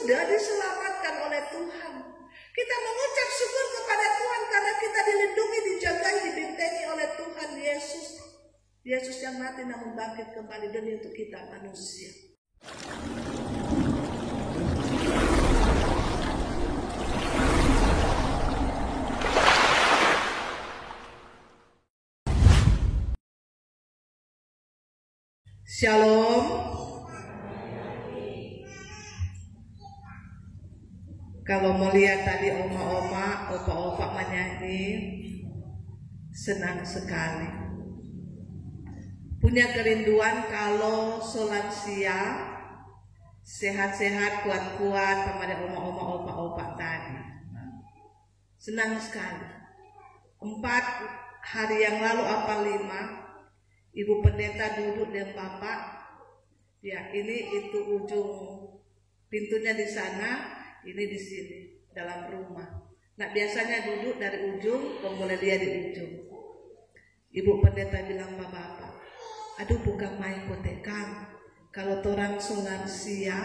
sudah diselamatkan oleh Tuhan. Kita mengucap syukur kepada Tuhan karena kita dilindungi, dijagai, dibentengi oleh Tuhan Yesus. Yesus yang mati namun bangkit kembali demi untuk kita manusia. Shalom. Kalau mau lihat tadi oma-oma, opa-opa menyanyi, senang sekali. Punya kerinduan kalau solansia, sehat-sehat, kuat-kuat, sama ada oma-oma, opa-opa tadi. Senang sekali. 4 hari yang lalu apa 5, Ibu pendeta duduk dengan Bapak. Ya, ini itu ujung pintunya di sana. Ini di sini dalam rumah. Nah biasanya duduk dari ujung, boleh dia di ujung. Ibu pendeta bilang Bapak, aduh bukan main kotek Kang. Kalau torang solansia,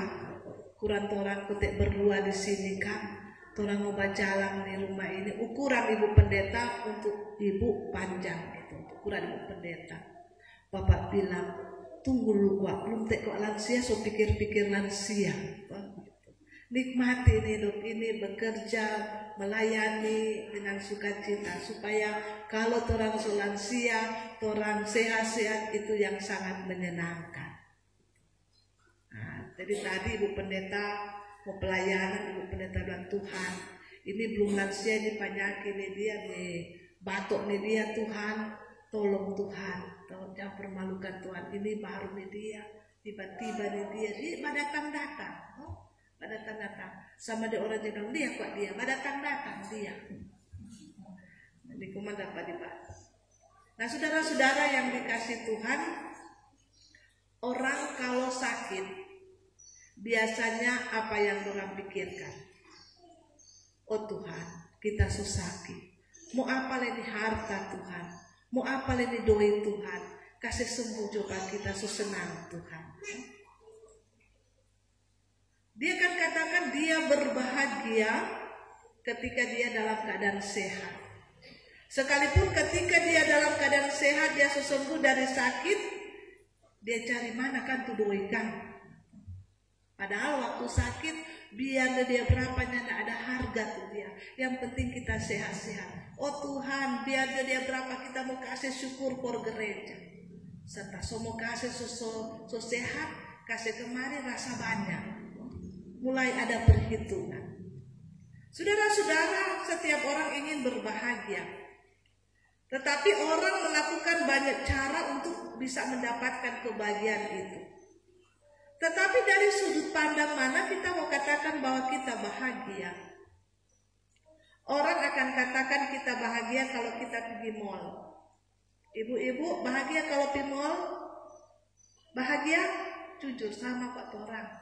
ukuran torang kotek berdua di sini Kang. Torang mau jalan di rumah ini. Ukuran ibu pendeta untuk ibu panjang itu, ukuran ibu pendeta. Bapak bilang, tunggu lu Wak, belum kok lansia, so pikir-pikir lansia. Nikmati hidup ini, bekerja, melayani dengan sukacita supaya kalau orang lansia, orang sehat-sehat itu yang sangat menyenangkan. Nah, jadi tadi Ibu Pendeta mau pelayanan, Ibu Pendeta bilang Tuhan, ini belum lansia, ini penyakit ini dia nih, batuk nih dia Tuhan, tolong Tuhan, jangan permalukan Tuhan, ini baru nih dia, tiba-tiba nih dia datang-datang. Datang sama dia orang bilang dia kok dia datang dia. Jadi kuman dapat dibahas. Nah saudara-saudara yang dikasih Tuhan, orang kalau sakit biasanya apa yang orang pikirkan? Oh Tuhan, kita sakit. Mau apa lagi harta Tuhan? Mau apa lagi doi Tuhan? Kasih sembuh coba kita senang Tuhan. Dia akan katakan dia berbahagia ketika dia dalam keadaan sehat. Sekalipun ketika dia dalam keadaan sehat, dia sembuh dari sakit, dia cari mana kan tuh doikan. Padahal waktu sakit, biar dia berapanya tidak ada harga tuh dia. Yang penting kita sehat-sehat. Oh Tuhan, biar dia berapa kita mau kasih syukur por gereja. Serta semua kasih so sehat, kasih kemari rasa banyak. Mulai ada perhitungan. Saudara-saudara, setiap orang ingin berbahagia. Tetapi orang melakukan banyak cara untuk bisa mendapatkan kebahagiaan itu. Tetapi dari sudut pandang mana kita mau katakan bahwa kita bahagia? Orang akan katakan kita bahagia kalau kita pergi mall. Ibu-ibu bahagia kalau pergi mall? Bahagia? Jujur sama Pak Torang.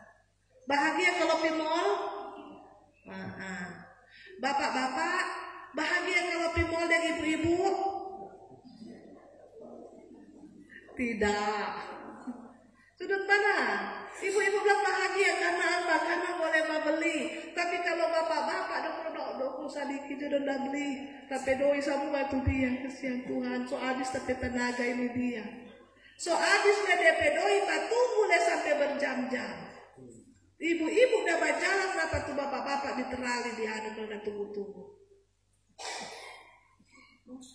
Bahagia kalau pergi mall? Bapak-bapak bahagia kalau pergi mall dan ibu-ibu? Tidak. Sudut mana? Ibu-ibu bilang bahagia karena apa? Karena boleh beli. Tapi kalau bapak-bapak dok sedikit udah beli. Tapi doi semua itu dia, kesian Tuhan. So habis tapi tenaga ini dia. So habisnya DP doi tunggu sampai berjam-jam. Ibu-ibu udah berjalan berapa tuh bapak-bapak diterali di hadap udah tunggu-tunggu.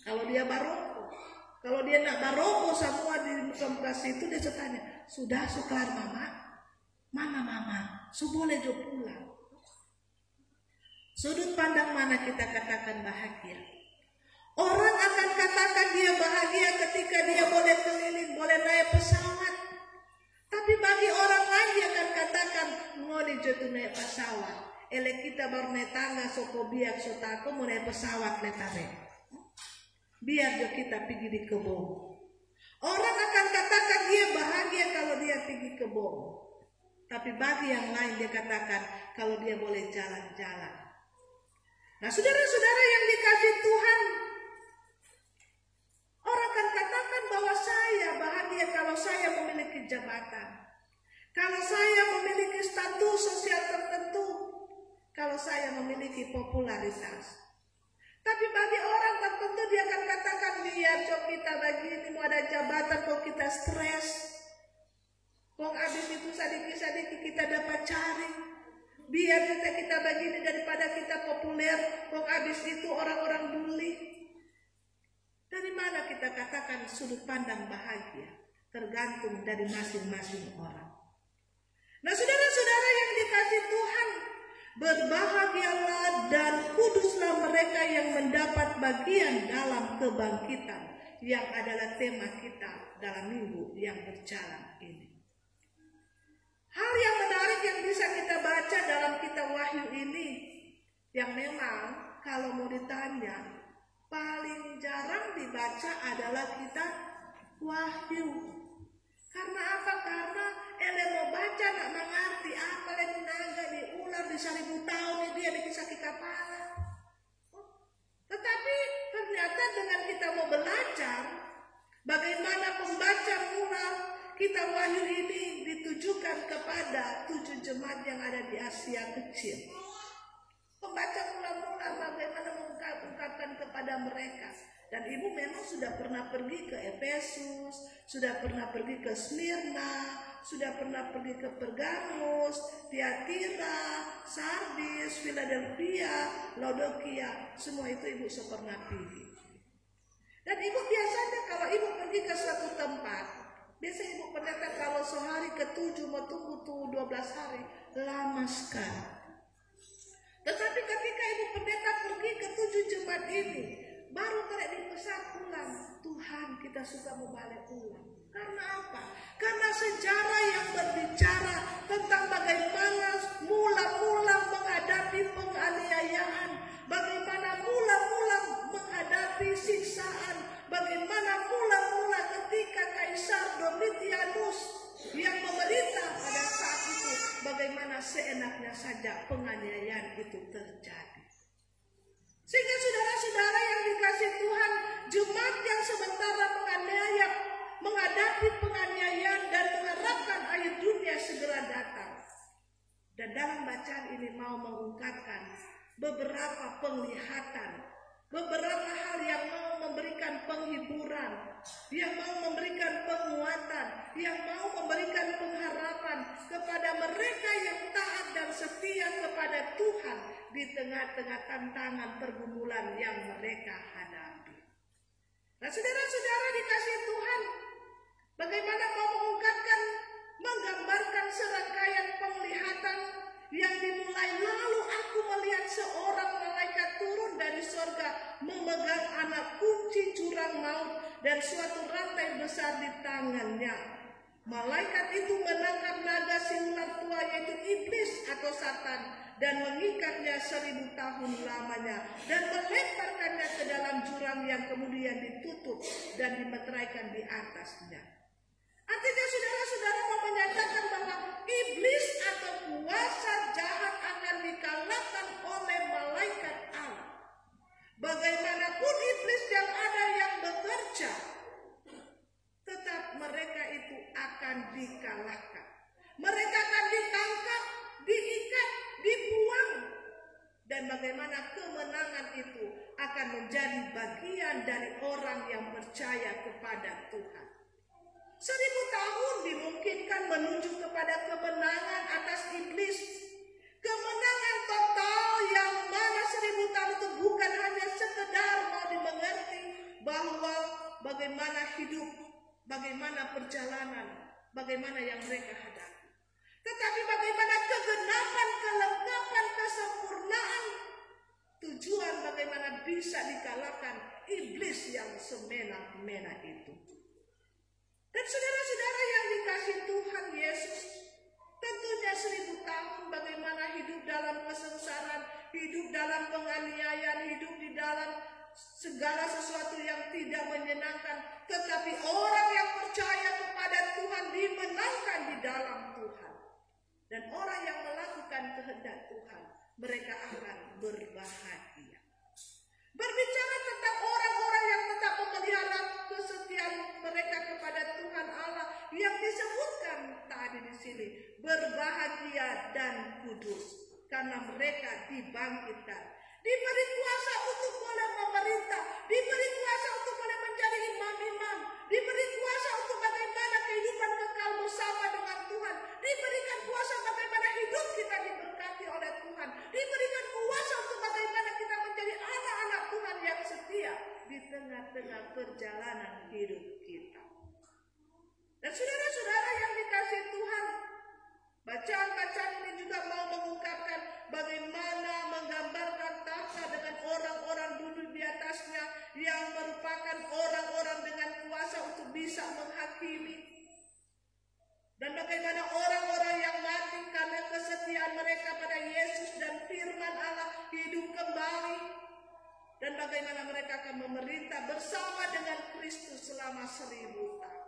Kalau dia baroko, kalau dia nak baroko semua di muka situ dia tanya, sudah sukar mama, so boleh jo pulang. Sudut pandang mana kita katakan bahagia? Orang akan katakan dia bahagia ketika dia boleh keliling, boleh naik pesawat. Tapi bagi orang lain dia akan katakan ngoni jatuh naik pesawat. Elek kita baru naik tangga soko biak sotako mau naik pesawat letare. Biar jo kita pergi di kebun. Orang akan katakan dia bahagia kalau dia pergi kebun. Tapi bagi yang lain dia katakan kalau dia boleh jalan-jalan. Nah saudara-saudara yang dikasih Tuhan, orang akan katakan bahwa saya bahagia kalau saya memiliki jabatan. kalau saya memiliki status sosial tertentu, kalau saya memiliki popularitas. Tapi bagi orang tertentu dia akan katakan, biar cok kita begini, mau ada jabatan kok kita stres. Kok habis itu sedikit-sedikit kita dapat cari. Biar kita begini daripada kita populer, kok habis itu orang-orang bully. Dari mana kita katakan sudut pandang bahagia? Tergantung dari masing-masing orang. Nah saudara-saudara yang dikasih Tuhan, berbahagialah dan kuduslah mereka yang mendapat bagian dalam kebangkitan, yang adalah tema kita dalam minggu yang berjalan ini. Hal yang menarik yang bisa kita baca dalam kitab Wahyu ini, yang memang kalau mau ditanya paling jarang dibaca adalah kitab Wahyu. Karena apa? Karena ele mau baca nak mengerti apa yang naga di ular di 1000 tahun ini dia di kisah kepala. Tetapi ternyata dengan kita mau belajar bagaimana pembaca mula kitab Wahyu ini ditujukan kepada 7 jemaat yang ada di Asia Kecil. Pembaca mula-mula bagaimana mengungkapkan kepada mereka. Dan ibu memang sudah pernah pergi ke Efesus, sudah pernah pergi ke Smyrna, sudah pernah pergi ke Pergamus, Tiatira, Sardis, Philadelphia, Laodikia. Semua itu ibu pernah pergi. Dan ibu biasanya kalau ibu pergi ke suatu tempat, biasanya ibu pendeta kalau sehari ke-7 mau tunggu tuh 12 hari, lama sekali. Tetapi ketika ibu pendeta pergi ke 7 jemaat ini, baru terlihat di pesan pulang, Tuhan kita suka mau balik pulang. Karena apa? Karena sejarah yang berbicara tentang bagaimana mula-mula menghadapi penganiayaan, bagaimana mula-mula menghadapi siksaan, bagaimana mula-mula ketika Kaisar Domitianus yang memerintah pada saat itu, bagaimana seenaknya saja penganiayaan itu terjadi. Sehingga saudara-saudara yang dikasih Tuhan, jemaat yang sementara menghadapi penganiayaan dan mengharapkan akhir dunia segera datang. Dan dalam bacaan ini mau mengungkapkan beberapa penglihatan, beberapa hal yang mau memberikan penghiburan, yang mau memberikan penguatan, yang mau memberikan pengharapan kepada mereka yang taat dan setia kepada Tuhan di tengah-tengah tantangan pergumulan yang mereka hadapi. Nah saudara-saudara dikasih Tuhan, bagaimana mau mengungkapkan, menggambarkan serangkaian penglihatan yang dimulai, lalu aku melihat seorang malaikat turun dari surga memegang anak kunci jurang maut dan suatu rantai besar di tangannya. Malaikat itu menangkap naga si ular tua yaitu iblis atau Satan dan mengikatnya 1000 tahun lamanya dan melemparkannya ke dalam jurang yang kemudian ditutup dan dimeteraikan di atasnya. Artinya saudara-saudara mau menyatakan bahwa iblis atau kuasa jahat akan dikalahkan oleh malaikat Allah. Bagaimanapun iblis yang ada yang bekerja, tetap mereka itu akan dikalahkan. Mereka akan ditangkap, diikat, dibuang. Dan bagaimana kemenangan itu akan menjadi bagian dari orang yang percaya kepada Tuhan. 1000 tahun dimungkinkan menuju kepada kemenangan atas iblis. Kemenangan total yang mana 1000 tahun itu bukan hanya sekedar mau dimengerti bahwa bagaimana hidup, bagaimana perjalanan, bagaimana yang mereka hadapi. Tetapi bagaimana kegenapan, kelengkapan, kesempurnaan, tujuan bagaimana bisa dikalahkan iblis yang semena-mena itu. Dan saudara-saudara yang dikasih Tuhan Yesus, tentunya 1000 tahun bagaimana hidup dalam kesengsaraan, hidup dalam penganiayaan, hidup di dalam segala sesuatu yang tidak menyenangkan. Tetapi orang yang percaya kepada Tuhan dimenangkan di dalam Tuhan. Dan orang yang melakukan kehendak Tuhan, mereka akan berbahagia. Berbicara tentang orang-orang yang tetap memelihara kesetiaan mereka kepada Tuhan Allah yang disebutkan tadi di sini, berbahagia dan kudus karena mereka dibangkitkan, diberi kuasa untuk boleh memerintah, diberi kuasa untuk boleh menjadi imam-imam, diberi kuasa untuk bagaimana kehidupan kekal bersama dengan Tuhan, diberikan kuasa bagaimana hidup kita diberkati oleh Tuhan, diberikan kuasa untuk bagaimana kita menjadi anak-anak Tuhan yang setia di tengah-tengah perjalanan hidup kita. Dan saudara-saudara yang dikasihi Tuhan, bacaan-bacaan ini juga mau mengungkapkan bagaimana menggambarkan tahta dengan orang-orang duduk di atasnya yang merupakan orang-orang dengan kuasa untuk bisa menghakimi. Dan bagaimana orang-orang yang mati karena kesetiaan mereka pada Yesus dan firman Allah hidup kembali. Dan bagaimana mereka akan memerintah bersama dengan Kristus selama 1000 tahun.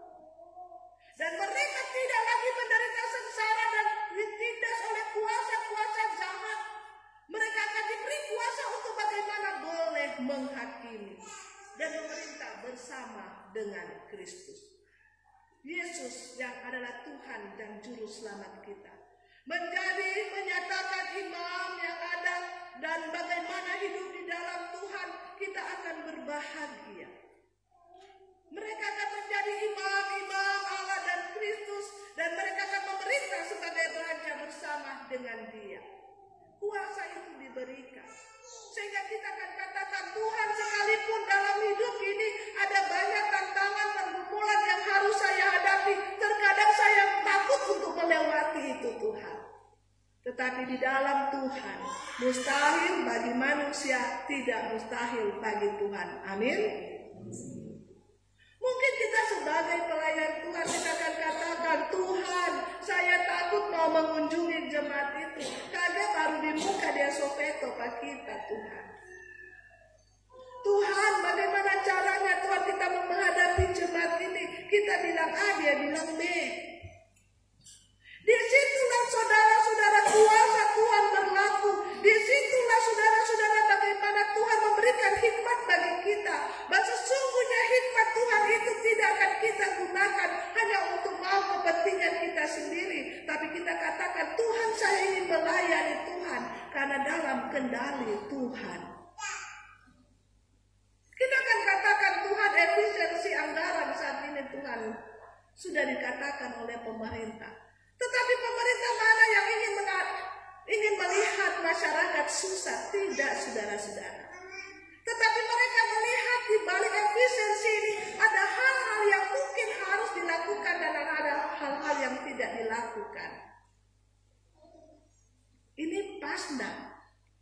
Dan mereka tidak lagi menderita sengsara dan ditindas oleh kuasa-kuasa jahat. Mereka akan diberi kuasa untuk bagaimana boleh menghakimi dan memerintah bersama dengan Kristus. Yesus yang adalah Tuhan dan Juru Selamat kita menyatakan imam yang ada, dan bagaimana hidup di dalam Tuhan kita akan berbahagia. Mereka akan menjadi imam-imam Allah dan Kristus, dan mereka akan memerintah sebagai raja bersama dengan Dia. Kuasa itu diberikan sehingga kita akan katakan, Tuhan, sekalipun dalam hidup ini ada banyak tantangan pergumulan yang harus saya hadapi, terkadang saya takut untuk melewati itu, Tuhan. Tetapi di dalam Tuhan, mustahil bagi manusia, tidak mustahil bagi Tuhan. Amin. Mungkin kita sebagai pelayan Tuhan, kita akan katakan, Tuhan, saya takut mau mengunjungi jemaat itu. Kagak baru di muka dia sopeto pak kita, Tuhan. Tuhan, bagaimana caranya Tuhan kita menghadapi jemaat ini? Kita bilang A, dia bilang B. Disitulah saudara-saudara kuasa Tuhan berlaku. Disitulah saudara-saudara bagaimana Tuhan memberikan hikmat bagi kita. Bahwa sesungguhnya hikmat Tuhan itu tidak akan kita gunakan hanya untuk mau kepentingan kita sendiri. Tapi kita katakan, Tuhan, saya ingin melayani Tuhan karena dalam kendali Tuhan. Kita akan katakan, Tuhan, efisiensi anggaran saat ini Tuhan sudah dikatakan oleh pemerintah. Tetapi pemerintah mana yang ingin melihat masyarakat susah? Tidak, saudara-saudara. Tetapi mereka melihat di balik efisiensi ini ada hal-hal yang mungkin harus dilakukan dan ada hal-hal yang tidak dilakukan. Ini pas enggak?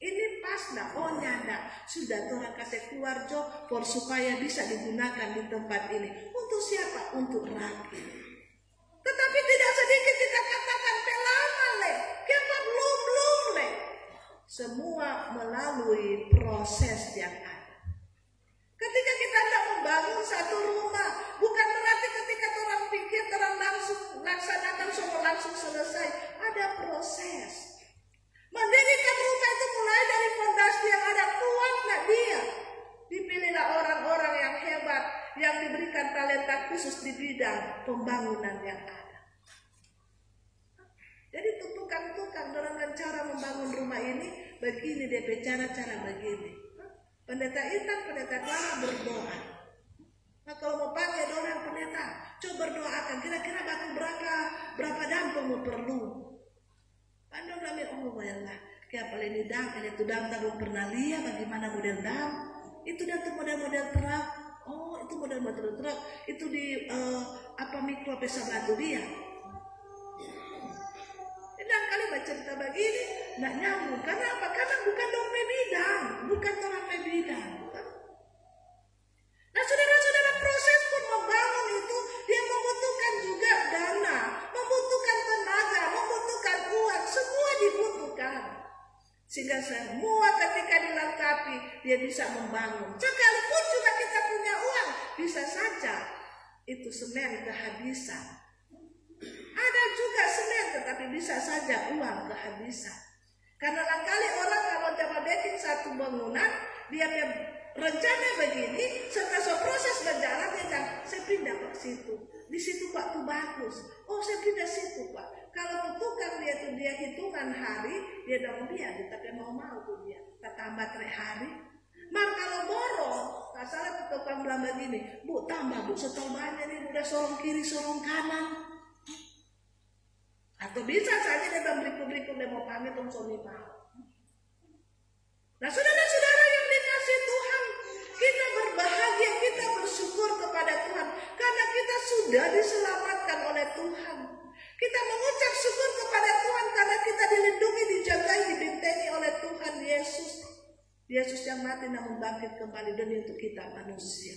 Ini pas enggak? Oh nyanda, sudah Tuhan kasih keluar job for supaya bisa digunakan di tempat ini. Untuk siapa? Untuk rakyat. Tetapi tidak sedikit kita katakan pelama le, kita belum le. Semua melalui proses yang ada. Ketika kita hendak membangun satu rumah, bukan berarti ketika orang pikir orang langsung laksanakan semua langsung selesai. Ada proses. Mendirikan rumah itu mulai dari fondasi yang ada, kuat nggak dia. Dipilihlah orang-orang yang hebat, yang diberikan talenta khusus di bidang pembangunan yang ada. Jadi tukang-tukang dalam cara membangun rumah ini, begini DP cara-cara begini. Pendeta Intan, pendeta Clara berdoa. Nah kalau mau pakai orang pendeta, coba berdoakan kira-kira batu berapa dampung mau perlu. Pandang kami, oh bayanglah, kayak paling ini dam, itu dam tak pernah lihat bagaimana model dam. Itu dan tuh model-model truk. Oh itu model-model truk. Itu di mikro pesa batu dia. Dan kali baca cerita begini, tidak nyambung. Karena apa? Karena bukan orang bidang, bukan orang bidang. Nah saudara-saudara, proses pun membangun itu dia membutuhkan juga dana, membutuhkan tenaga, membutuhkan uang, semua dibutuhkan. Sehingga semua ketika dilengkapi dia bisa membangun. Sekalipun juga kita punya uang, bisa saja itu semen kehabisan. Ada juga semen tetapi bisa saja uang kehabisan. Karena kali orang kalau dapat bikin satu bangunan, dia rencana begini, setelah proses berjalan dia bilang, saya pindah ke situ. Di situ Pak tuh bagus. Oh saya pindah situ Pak. Kalau dia hitungan hari, dia dong dia, tapi mau tuh dia. Kita tambah 3 hari. Mak kalau borong, tak salah tukang bilang begini, Bu tambah Bu setobannya nih, udah sorong kiri, sorong kanan. Atau bisa saja dia bilang berikut-berikut dia mau pamit untuk mau. Nah saudara-saudara yang dikasih Tuhan, kita berbahagia, kita bersyukur kepada Tuhan karena kita sudah diselamatkan oleh Tuhan. Kita mengucap syukur kepada Tuhan karena kita dilindungi, dijagai, dibentengi oleh Tuhan Yesus. Yesus yang mati namun bangkit kembali demi untuk kita manusia.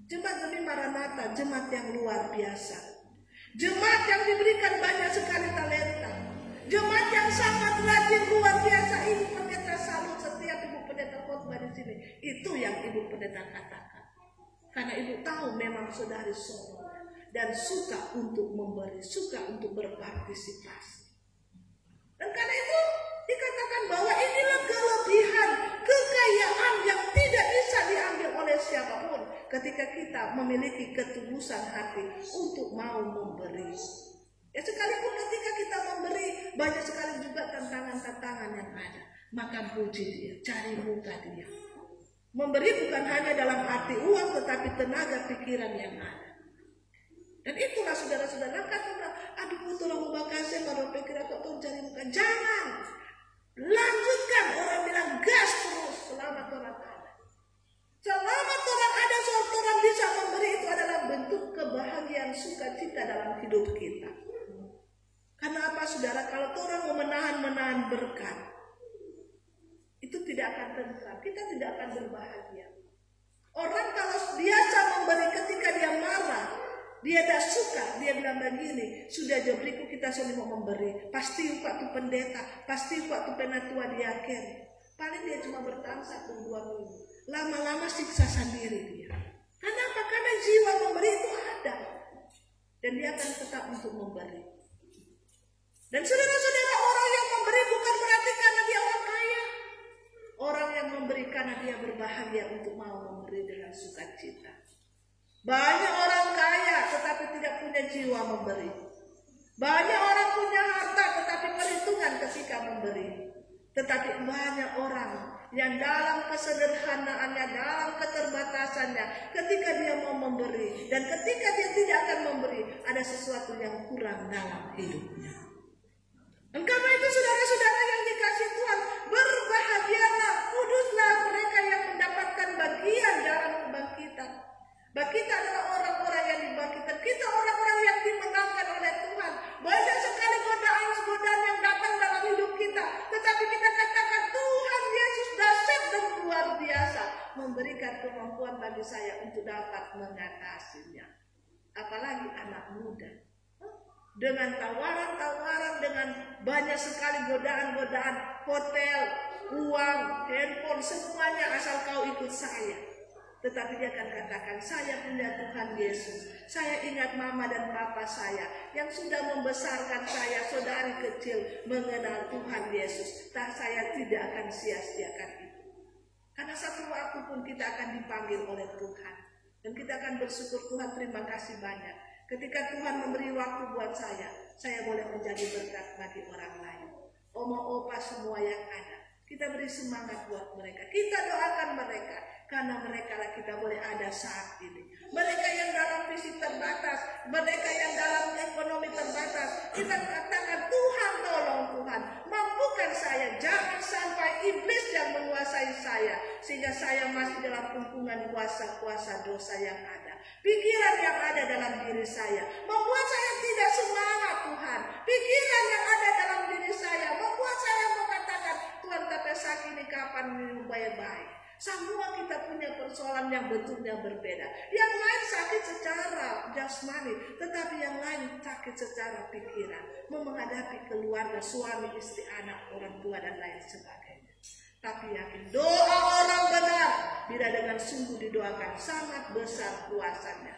Jemaat demi Maranatha, jemaat yang luar biasa. Jemaat yang diberikan banyak sekali talenta. Jemaat yang sangat rajin luar biasa. Ibu pendeta salut setiap ibu pendeta khotbah di sini. Itu yang ibu pendeta katakan. Karena ibu tahu memang saudari soleh dan suka untuk memberi, suka untuk berpartisipasi. Dan karena itu dikatakan bahwa inilah kelebihan, kekayaan yang tidak bisa diambil oleh siapapun ketika kita memiliki ketulusan hati untuk mau memberi. Ya sekalipun ketika kita memberi, banyak sekali juga tantangan-tantangan yang ada. Maka puji dia, cari muka dia. Memberi bukan hanya dalam arti uang, tetapi tenaga pikiran yang ada. Dan itulah saudara-saudara kata, aduh tolong makasih baru pikir aku cari muka. Jangan. Lanjutkan, orang bilang gas terus selama Tuhan ada. Selama Tuhan ada, seorang bisa memberi, itu adalah bentuk kebahagiaan sukacita dalam hidup kita. Karena apa saudara? Kalau orang mau menahan berkat, itu tidak akan tentram. Kita tidak akan berbahagia. Orang kalau biasa memberi ketika dia marah, dia tak suka, dia bilang begini, sudah jobriku kita sudah mau memberi. Pasti waktu pendeta, pasti waktu penatua diaken. Paling dia cuma bertahan 1-2 minggu. Lama-lama siksa sendiri dia. Kenapa? Karena jiwa memberi itu ada. Dan dia akan tetap untuk memberi. Dan saudara-saudara, orang yang memberi bukan berarti karena dia orang kaya. Orang yang memberi karena dia berbahagia untuk mau memberi dengan sukacita. Banyak orang kaya tetapi tidak punya jiwa memberi. Banyak orang punya harta tetapi perhitungan ketika memberi. Tetapi banyak orang yang dalam kesederhanaannya, dalam keterbatasannya, ketika dia mau memberi dan ketika dia tidak akan memberi, ada sesuatu yang kurang dalam hidupnya. Dan karena itu saudara-saudara yang dikasih Tuhan, berbahagialah, kuduslah mereka yang mendapatkan bagian dalam kebangkitan. Kita adalah orang-orang yang dibangkitkan. Kita orang-orang yang dimenangkan oleh Tuhan. Banyak sekali godaan-godaan yang datang dalam hidup kita. Tetapi kita katakan Tuhan Yesus dahsyat dan luar biasa. Memberikan kemampuan bagi saya untuk dapat mengatasinya. Apalagi anak muda. Dengan tawaran-tawaran, dengan banyak sekali godaan-godaan. Hotel, uang, handphone, semuanya asal kau ikut saya. Tetapi dia akan katakan, saya punya Tuhan Yesus. Saya ingat mama dan papa saya yang sudah membesarkan saya, saudari kecil, mengenal Tuhan Yesus. Saya tidak akan sia-siakan itu. Karena satu waktu pun kita akan dipanggil oleh Tuhan. Dan kita akan bersyukur, Tuhan terima kasih banyak. Ketika Tuhan memberi waktu buat saya boleh menjadi berkat bagi orang lain. Oma, opa, semua yang ada. Kita beri semangat buat mereka. Kita doakan mereka. Karena mereka lah kita boleh ada saat ini. Mereka yang dalam visi terbatas, mereka yang dalam ekonomi terbatas, kita katakan Tuhan tolong Tuhan, mampukan saya, jangan sampai iblis yang menguasai saya, sehingga saya masih dalam kumpulan kuasa-kuasa dosa yang ada. Pikiran yang ada dalam diri saya membuat saya tidak semangat Tuhan. Pikiran yang ada dalam diri saya membuat saya mengatakan Tuhan kata sakit ini kapan minum baik-baik. Semua kita punya persoalan yang betulnya berbeda. Yang lain sakit secara jasmani, tetapi yang lain sakit secara pikiran. Menghadapi keluarga, suami, istri, anak, orang tua dan lain sebagainya. Tapi yakin doa orang benar bila dengan sungguh didoakan sangat besar kuasanya.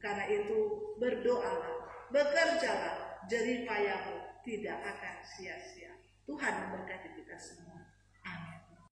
Karena itu berdoalah, bekerjalah, jeripayamu tidak akan sia-sia. Tuhan memberkati kita semua.